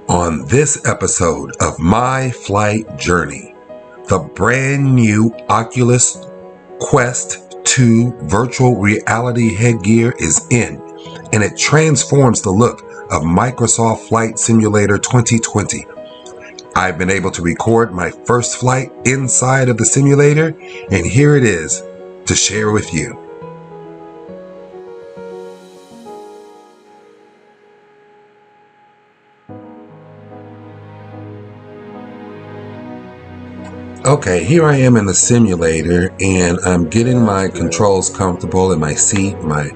On this episode of My Flight Journey, the brand new Oculus Quest 2 virtual reality headgear is in, and it transforms the look of Microsoft Flight Simulator 2020. I've been able to record my first flight inside of the simulator, and here it is to share with you. Okay, here I am in the simulator, and I'm getting my controls comfortable in my seat, my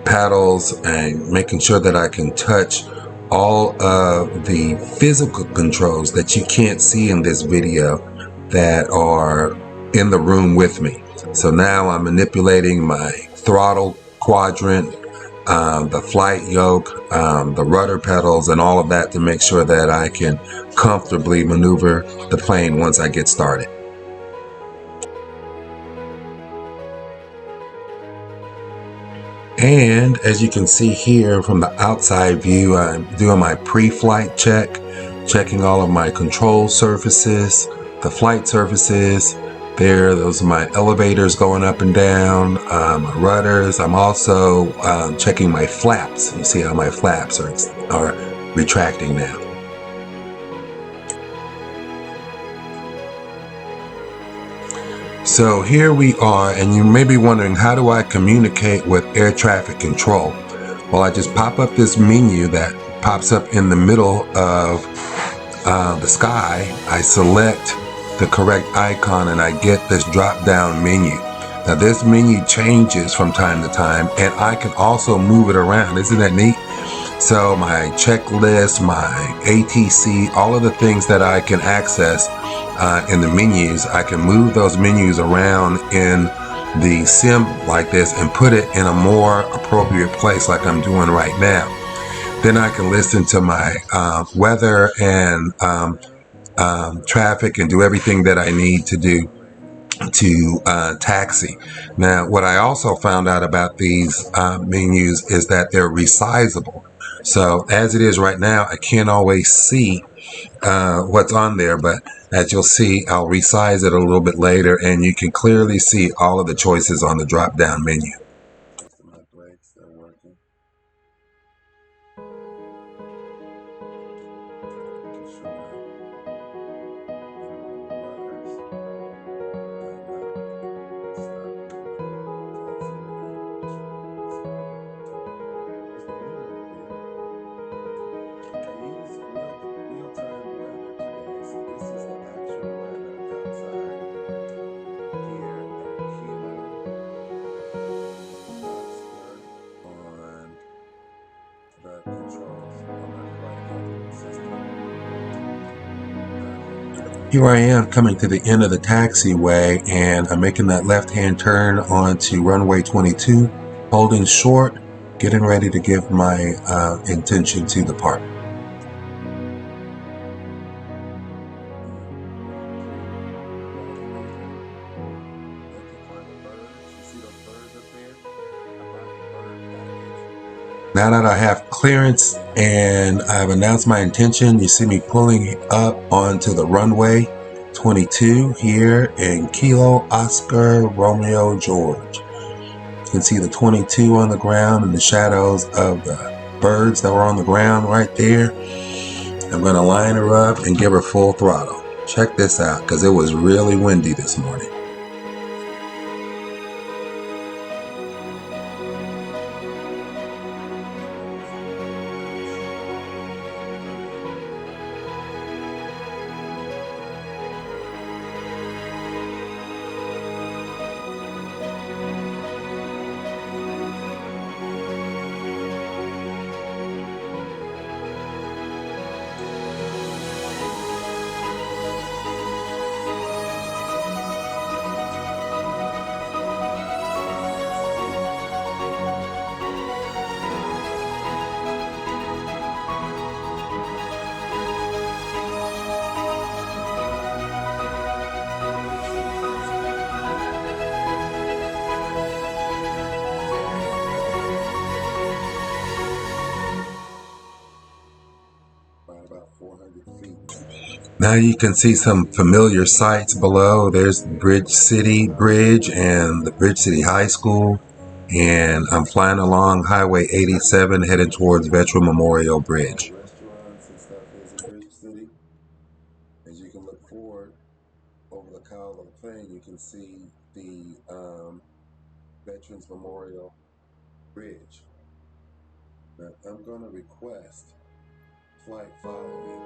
paddles, and making sure that I can touch all of the physical controls that you can't see in this video that are in the room with me. So now I'm manipulating my throttle quadrant, the flight yoke, the rudder pedals, and all of that to make sure that I can comfortably maneuver the plane once I get started. And as you can see here from the outside view, I'm doing my pre-flight check, checking all of my control surfaces, the flight surfaces. Those are my elevators going up and down, my rudders. I'm also checking my flaps. You see how my flaps are retracting now. So here we are, and you may be wondering, how do I communicate with air traffic control? Well, I just pop up this menu that pops up in the middle of the sky. I select the correct icon and I get this drop down menu. Now this menu changes from time to time, and I can also move it around. Isn't that neat? So my checklist, my ATC, all of the things that I can access in the menus, I can move those menus around in the sim like this and put it in a more appropriate place like I'm doing right now. Then I can listen to my weather and traffic and do everything that I need to do to taxi. Now, what I also found out about these menus is that they're resizable. So as it is right now, I can't always see what's on there, but as you'll see, I'll resize it a little bit later, and you can clearly see all of the choices on the drop-down menu. Here I am coming to the end of the taxiway, and I'm making that left-hand turn onto runway 22, holding short, getting ready to give my intention to depart. Now that I have clearance and I've announced my intention, you see me pulling up onto the runway 22 here in Kilo Oscar Romeo George. You can see the 22 on the ground and the shadows of the birds that were on the ground right there. I'm going to line her up and give her full throttle. Check this out, because it was really windy this morning. Now you can see some familiar sights below. There's Bridge City Bridge and the Bridge City High School. And I'm flying along Highway 87 headed towards Veteran Memorial Bridge. Restaurants and stuff is in Bridge City. As you can look forward over the cowl of the plane, you can see the Veterans Memorial Bridge. Now I'm going to request flight following.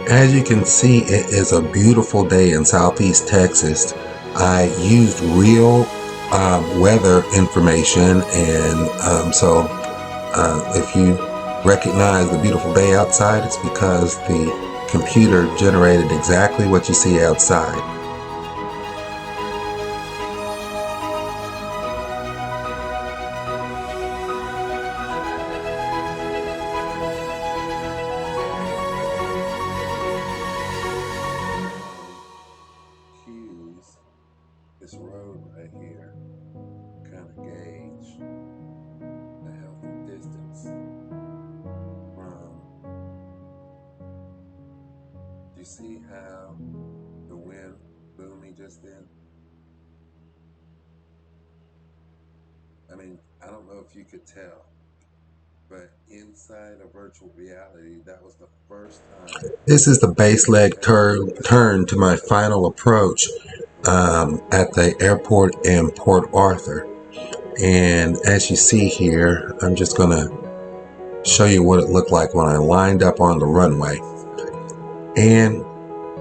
As you can see, it is a beautiful day in Southeast Texas. I used real weather information, and so if you recognize the beautiful day outside, it's because the computer generated exactly what you see outside. This road right here kind of gauge the healthy distance from. Do you see how the wind blew me just then? I mean, I don't know if you could tell, but inside of virtual reality, that was the first time. This is the base leg turn to my final approach at the airport in Port Arthur. And as you see here, I'm just going to show you what it looked like when I lined up on the runway. And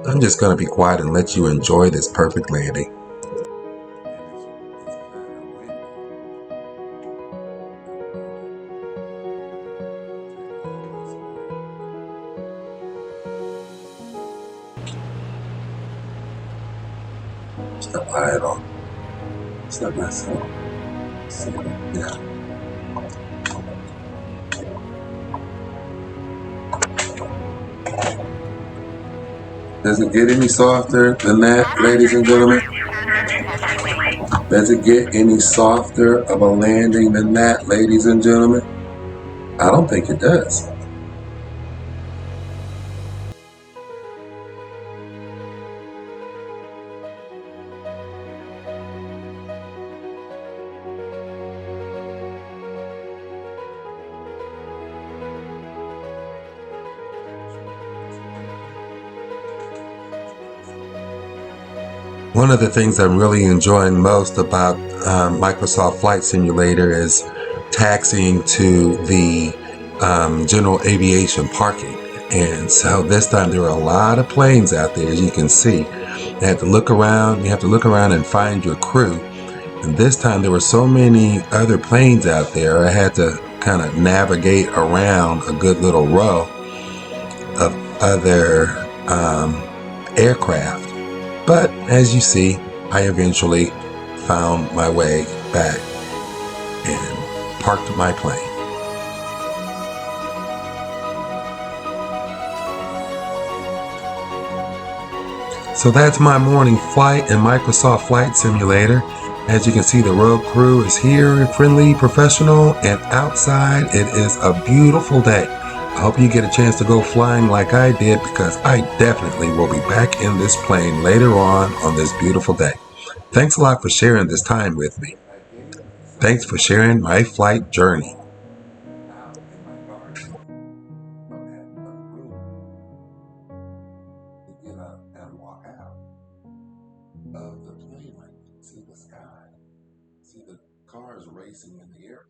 I'm just going to be quiet and let you enjoy this perfect landing. It's not high at all. It's not myself. Yeah. Does it get any softer than that, ladies and gentlemen? Does it get any softer of a landing than that, ladies and gentlemen? I don't think it does. One of the things I'm really enjoying most about Microsoft Flight Simulator is taxiing to the general aviation parking. And so this time there were a lot of planes out there, as you can see. You had to look around, you have to look around and find your crew. And this time there were so many other planes out there, I had to kind of navigate around a good little row of other aircraft. But as you see, I eventually found my way back and parked my plane. So that's my morning flight in Microsoft Flight Simulator. As you can see, the road crew is here, friendly, professional, and outside it is a beautiful day. I hope you get a chance to go flying like I did, because I definitely will be back in this plane later on this beautiful day. Thanks a lot for sharing this time with me. Thanks for sharing my flight journey. Of the plane, like see the sky, see the cars racing in the air.